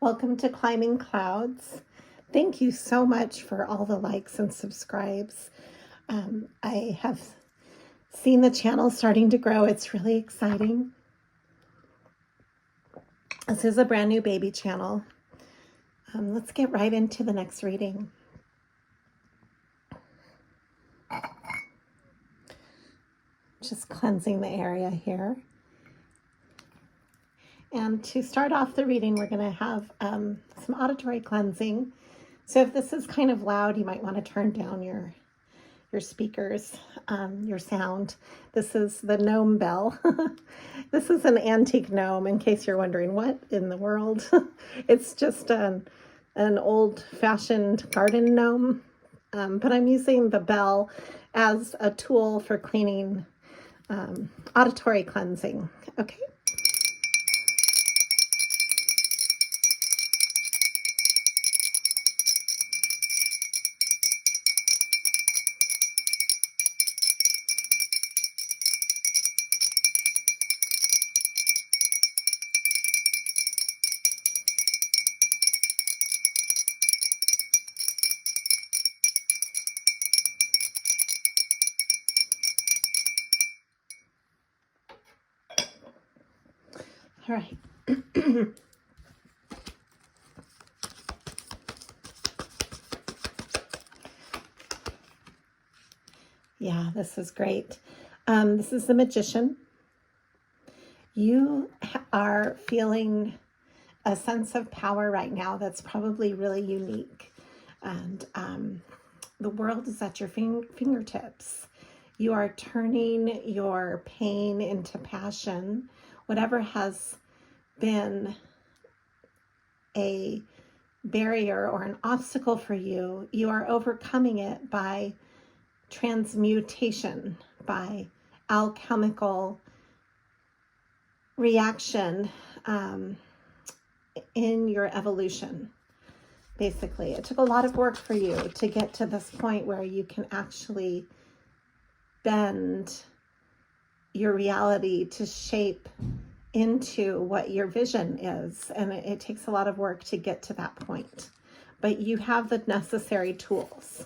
Welcome to Climbing Clouds. Thank you so much for all the likes and subscribes. I have seen the channel starting to grow. It's really exciting. This is a brand new baby channel. Let's get right into the next reading. Just cleansing the area here. And to start off the reading, we're going to have some auditory cleansing. So if this is kind of loud, you might want to turn down your speakers, your sound. This is the gnome bell. This is an antique gnome, in case you're wondering what in the world. It's just an old-fashioned garden gnome, but I'm using the bell as a tool for cleaning auditory cleansing. Okay. All right. Yeah, this is great. This is the Magician. You are feeling a sense of power right now that's probably really unique. And the world is at your fingertips. You are turning your pain into passion. Whatever has been a barrier or an obstacle for you, you are overcoming it by transmutation, by alchemical reaction in your evolution. Basically, it took a lot of work for you to get to this point where you can actually bend your reality to shape into what your vision is. And it takes a lot of work to get to that point. But you have the necessary tools.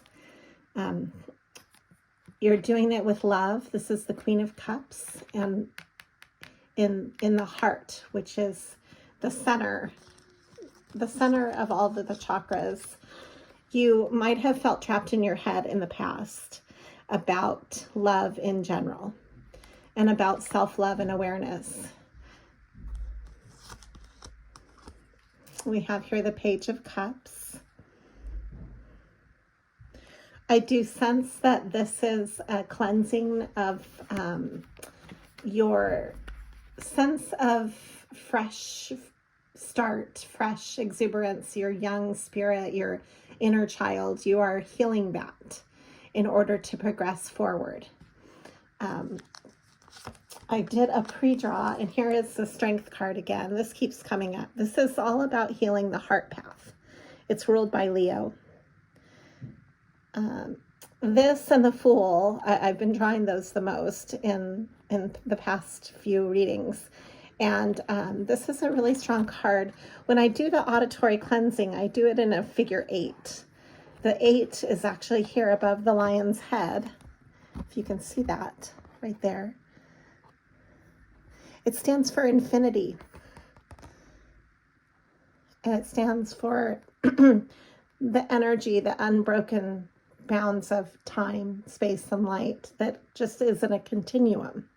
You're doing it with love. This is the Queen of Cups. And in the heart, which is the center of all the chakras. You might have felt trapped in your head in the past about love in general and about self-love and awareness. We have here the Page of Cups. I do sense that this is a cleansing of your sense of fresh start, fresh exuberance, your young spirit, your inner child. You are healing that in order to progress forward. I did a pre-draw, and here is the Strength card again. This keeps coming up. This is all about healing the heart path. It's ruled by Leo. This and the Fool, I've been drawing those the most in the past few readings. And this is a really strong card. When I do the auditory cleansing, I do it in a figure 8. The 8 is actually here above the lion's head. If you can see that right there. It stands for infinity. And it stands for the energy, the unbroken bounds of time, space, and light that just isn't a continuum.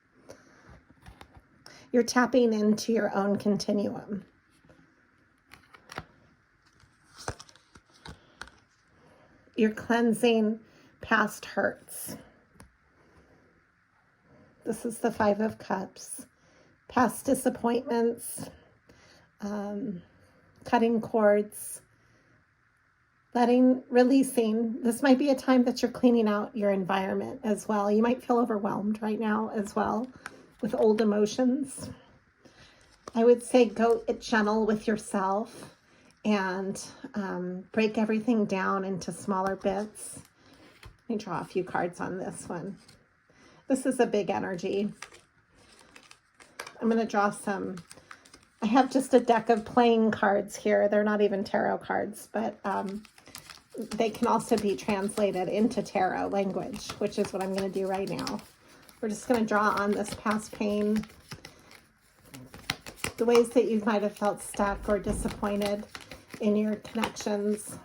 You're tapping into your own continuum. You're cleansing past hurts. This is the Five of Cups. Past disappointments, cutting cords, releasing. This might be a time that you're cleaning out your environment as well. You might feel overwhelmed right now as well with old emotions. I would say go gentle with yourself and break everything down into smaller bits. Let me draw a few cards on this one. This is a big energy. I'm going to draw some I have just a deck of playing cards here. They're not even tarot cards, but they can also be translated into tarot language, which is what I'm going to do right now. We're just going to draw on this past pain, the ways that you might have felt stuck or disappointed in your connections,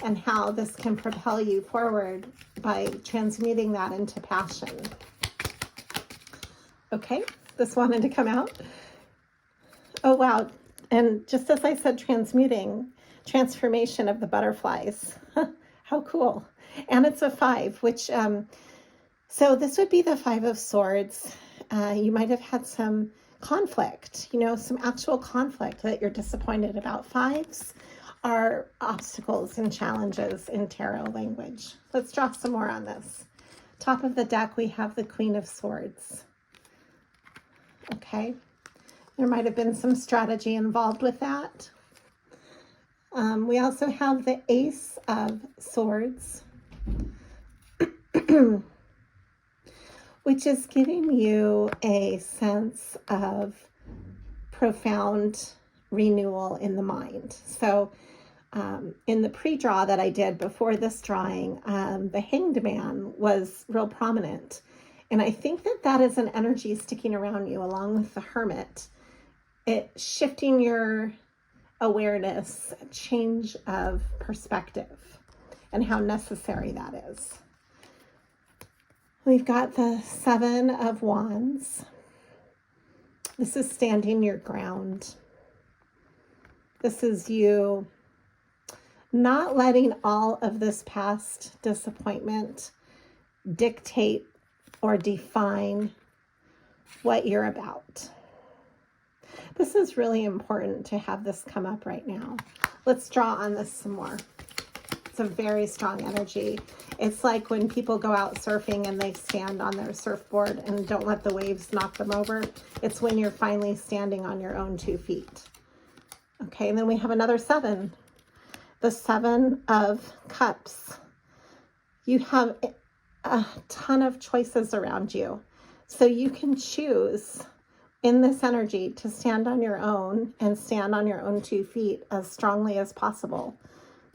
and how this can propel you forward by transmuting that into passion. Okay, this wanted to come out. Oh, wow. And just as I said, transformation of the butterflies. How cool. And it's a 5, which, so this would be the 5 of Swords. You might have had some conflict, some actual conflict that you're disappointed about. 5s are obstacles and challenges in tarot language. Let's draw some more on this. Top of the deck, we have the Queen of Swords. Okay. There might have been some strategy involved with that. We also have the Ace of Swords, which is giving you a sense of profound renewal in the mind. So in the pre-draw that I did before this drawing, the Hanged Man was real prominent. And I think that that is an energy sticking around you along with the Hermit. It shifting your awareness, change of perspective, and how necessary that is. We've got the 7 of Wands. This is standing your ground. This is you not letting all of this past disappointment dictate or define what you're about. This is really important to have this come up right now. Let's draw on this some more. It's a very strong energy. It's like when people go out surfing and they stand on their surfboard and don't let the waves knock them over. It's when you're finally standing on your own 2 feet. Okay, and then we have another 7. The 7 of Cups. You have a ton of choices around you. So you can choose in this energy to stand on your own and stand on your own 2 feet as strongly as possible,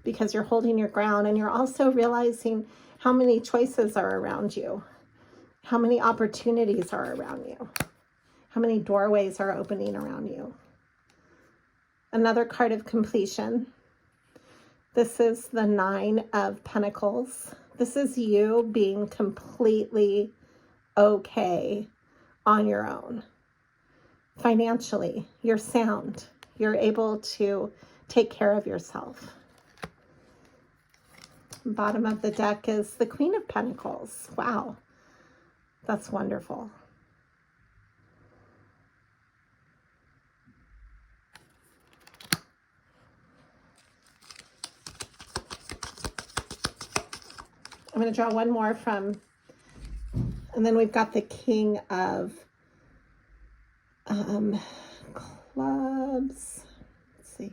because you're holding your ground and you're also realizing how many choices are around you, how many opportunities are around you, how many doorways are opening around you. Another card of completion. This is the 9 of Pentacles. This is you being completely okay on your own. Financially, you're sound. You're able to take care of yourself. Bottom of the deck is the Queen of Pentacles. Wow, that's wonderful. I'm going to draw one more from, and then we've got the King of Clubs. Let's see.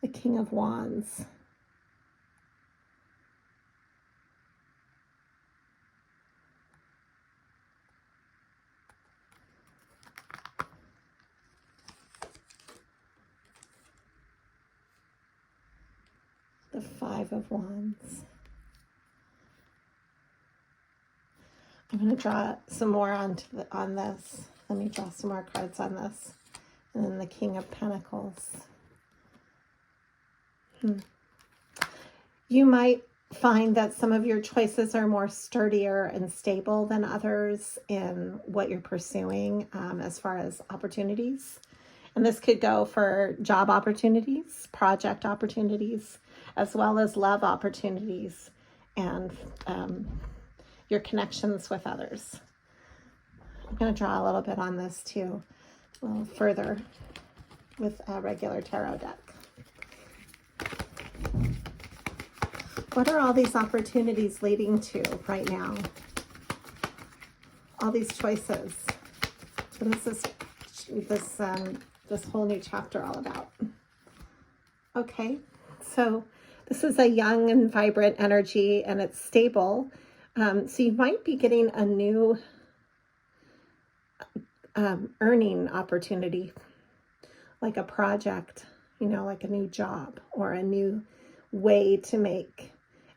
The King of Wands. The 5 of Wands. I'm going to draw some more on this. Let me draw some more cards on this. And then the King of Pentacles. You might find that some of your choices are more sturdier and stable than others in what you're pursuing as far as opportunities. And this could go for job opportunities, project opportunities, as well as love opportunities and your connections with others. I'm going to draw a little bit on this too, a little further with a regular tarot deck. What are all these opportunities leading to right now? All these choices. What is this whole new chapter all about? Okay, so this is a young and vibrant energy, and it's stable, So you might be getting a new earning opportunity, like a project, like a new job or a new way to make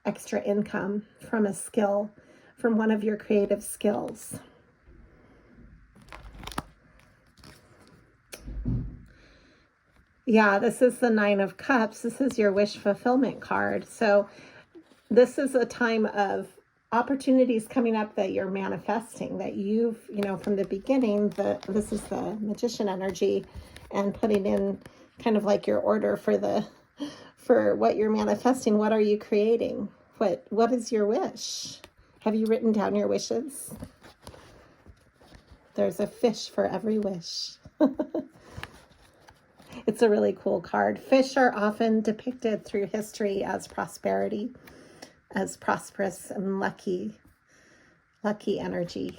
extra income from a skill, from one of your creative skills. Yeah, this is the Nine of Cups. This is your wish fulfillment card. So this is a time of opportunities coming up that you're manifesting, that you've, from the beginning, this is the Magician energy, and putting in kind of like your order for what you're manifesting. What are you creating? What is your wish? Have you written down your wishes? There's a fish for every wish. It's a really cool card. Fish are often depicted through history as prosperity, as prosperous and lucky energy.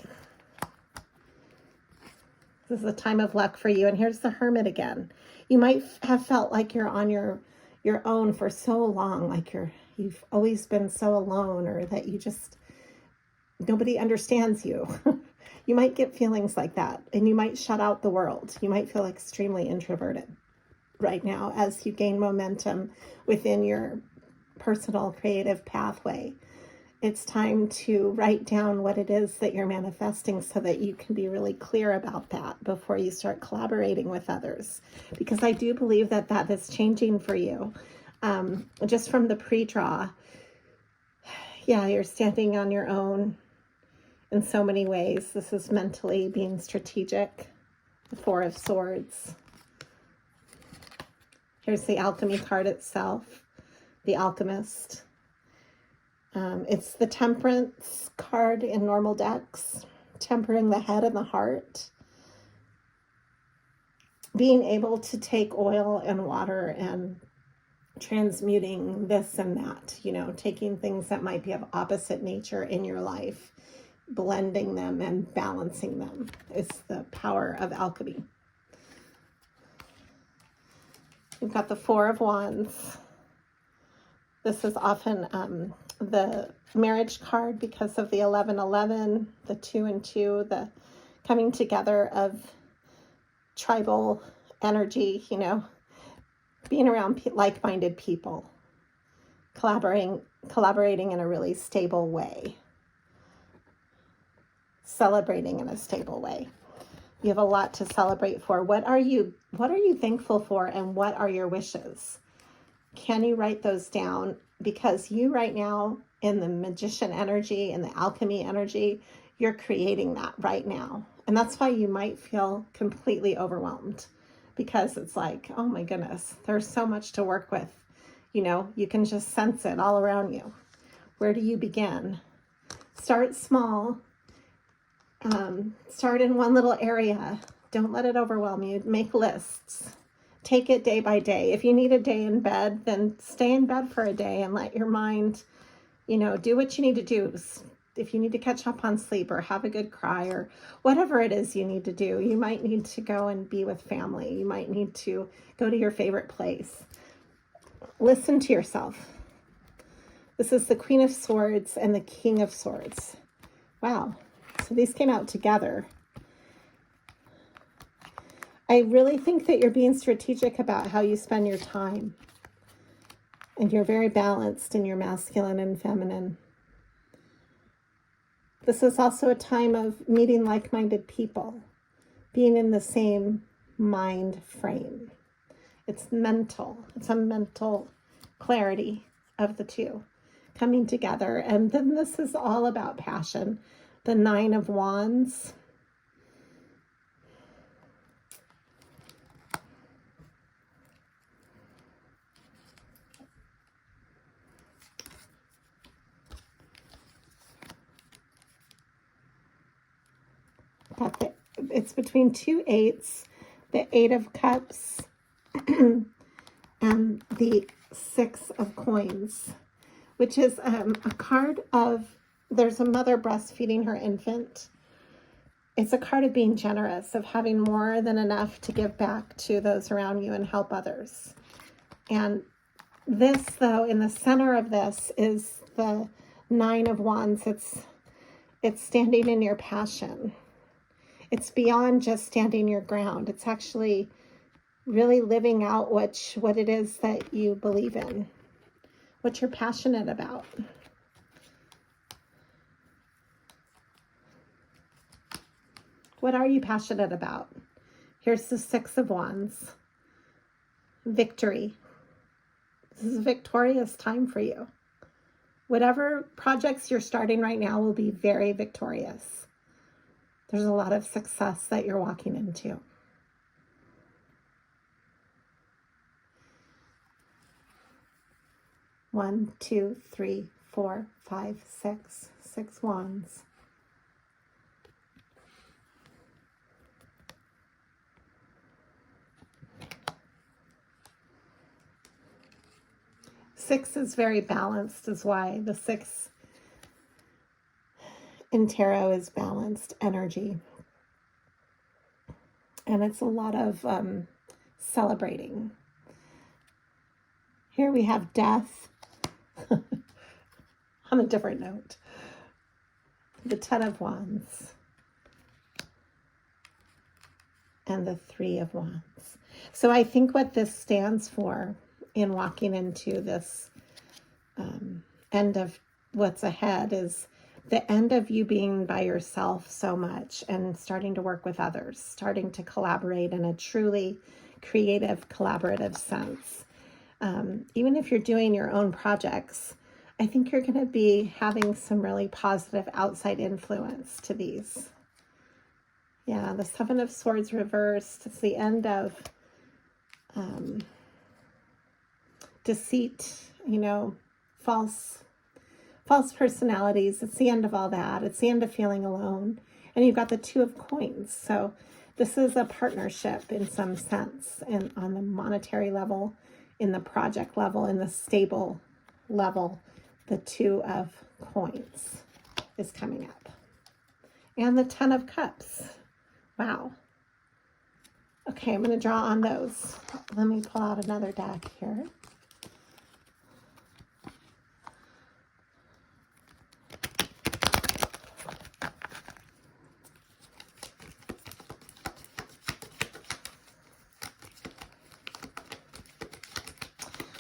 This is a time of luck for you. And here's the Hermit again. You might have felt like you're on your own for so long, like you've always been so alone, or that nobody understands you. You might get feelings like that, and you might shut out the world. You might feel extremely introverted right now as you gain momentum within your personal creative pathway. It's time to write down what it is that you're manifesting so that you can be really clear about that before you start collaborating with others. Because I do believe that is changing for you. Just from the pre-draw, yeah, you're standing on your own in so many ways. This is mentally being strategic. The Four of Swords. Here's the Alchemy card itself, the Alchemist. It's the Temperance card in normal decks, tempering the head and the heart. Being able to take oil and water and transmuting this and that, taking things that might be of opposite nature in your life, blending them and balancing them is the power of alchemy. We've got the Four of Wands. This is often the marriage card because of the 11-11, the 2 and 2, the coming together of tribal energy, being around like-minded people, collaborating in a really stable way, celebrating in a stable way. You have a lot to celebrate for. What are you thankful for, and what are your wishes? Can you write those down? Because you right now, in the Magician energy and the Alchemy energy, you're creating that right now. And that's why you might feel completely overwhelmed, because it's like, oh my goodness, there's so much to work with. You can just sense it all around you. Where do you begin? Start small. Start in one little area. Don't let it overwhelm you. Make lists. Take it day by day. If you need a day in bed, then stay in bed for a day and let your mind, do what you need to do. If you need to catch up on sleep or have a good cry or whatever it is you need to do, you might need to go and be with family. You might need to go to your favorite place. Listen to yourself. This is the Queen of Swords and the King of Swords. Wow. So these came out together. I really think that you're being strategic about how you spend your time. And you're very balanced in your masculine and feminine. This is also a time of meeting like-minded people, being in the same mind frame. It's mental. It's a mental clarity of the two coming together. And then this is all about passion. The Nine of Wands. It's between 2 8s, the 8 of Cups and the 6 of Coins, which is a card of, there's a mother breastfeeding her infant. It's a card of being generous, of having more than enough to give back to those around you and help others. And this, though, in the center of this is the Nine of Wands, it's standing in your passion. It's beyond just standing your ground. It's actually really living out what it is that you believe in, what you're passionate about. What are you passionate about? Here's the Six of Wands. Victory. This is a victorious time for you. Whatever projects you're starting right now will be very victorious. There's a lot of success that you're walking into. One, two, three, four, five, six. 6 wands. Six is very balanced, is why the 6 in tarot is balanced energy. And it's a lot of celebrating. Here we have death. On a different note, the 10 of Wands and the 3 of Wands. So I think what this stands for in walking into this end of what's ahead is the end of you being by yourself so much and starting to work with others, starting to collaborate in a truly creative, collaborative sense. Even if you're doing your own projects, I think you're going to be having some really positive outside influence to these. Yeah, the 7 of Swords reversed. It's the end of deceit, false personalities. It's the end of all that. It's the end of feeling alone. And you've got the 2 of Coins. So this is a partnership in some sense, and on the monetary level, in the project level, in the stable level. The 2 of Coins is coming up. And the 10 of Cups. Wow. Okay, I'm going to draw on those. Let me pull out another deck here.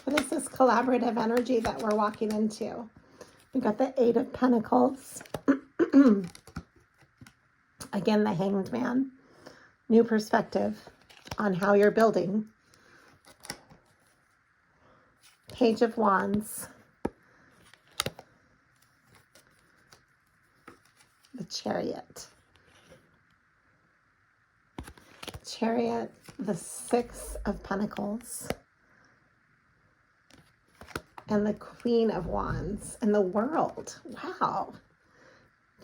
What is this collaborative energy that we're walking into? We've got the 8 of Pentacles. Again, the Hanged Man. New perspective on how you're building. Page of Wands. The Chariot. Chariot, the 6 of Pentacles. And the Queen of Wands and the World. Wow.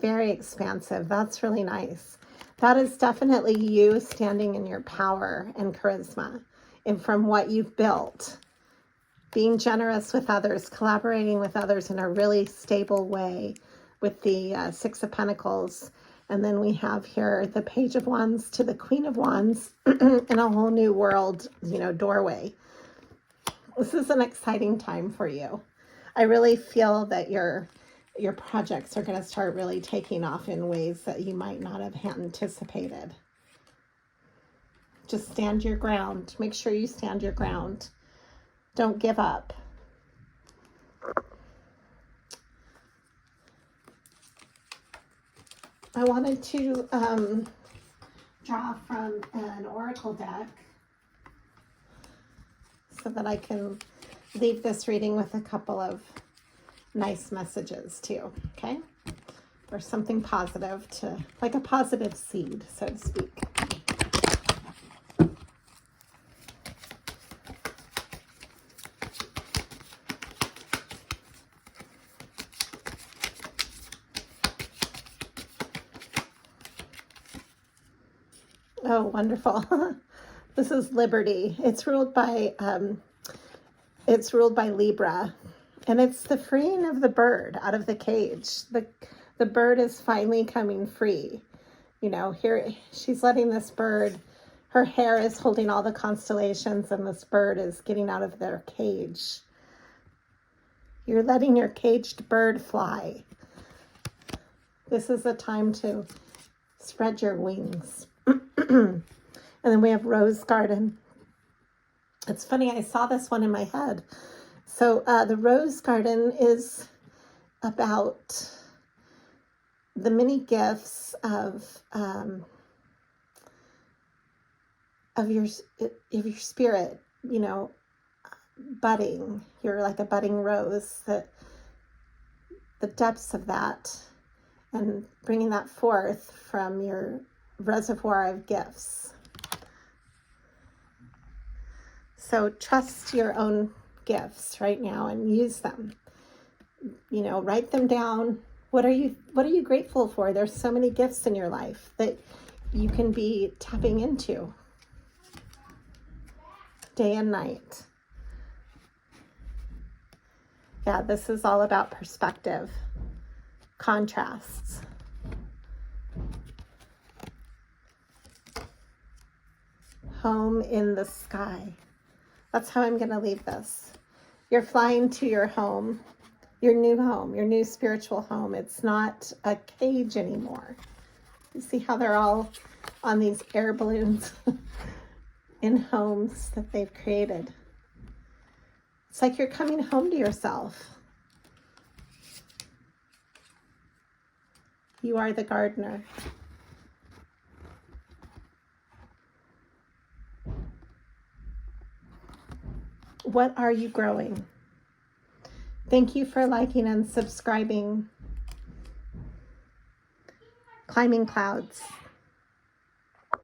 Very expansive. That's really nice. That is definitely you standing in your power and charisma and from what you've built. Being generous with others, collaborating with others in a really stable way with the 6 of Pentacles. And then we have here the Page of Wands to the Queen of Wands in a whole new world, doorway. This is an exciting time for you. I really feel that your projects are going to start really taking off in ways that you might not have anticipated. Just stand your ground. Make sure you stand your ground. Don't give up. I wanted to draw from an oracle deck so that I can leave this reading with a couple of nice messages too, okay? Or something positive like a positive seed, so to speak. Oh, wonderful. This is Liberty. It's ruled by Libra, and it's the freeing of the bird out of the cage. The bird is finally coming free. Here she's letting this bird, her hair is holding all the constellations, and this bird is getting out of their cage. You're letting your caged bird fly. This is a time to spread your wings. And then we have rose garden. It's funny, I saw this one in my head. So the rose garden is about the many gifts of your spirit, you know, budding. You're like a budding rose. The depths of that, and bringing that forth from your reservoir of gifts. So trust your own gifts right now and use them. You know, write them down. What are you grateful for? There's so many gifts in your life that you can be tapping into day and night. Yeah, this is all about perspective, contrasts. Home in the sky. That's how I'm going to leave this. You're flying to your home, your new spiritual home. It's not a cage anymore. You see how they're all on these air balloons in homes that they've created. It's like you're coming home to yourself. You are the gardener. What are you growing? Thank you for liking and subscribing. Climbing Clouds.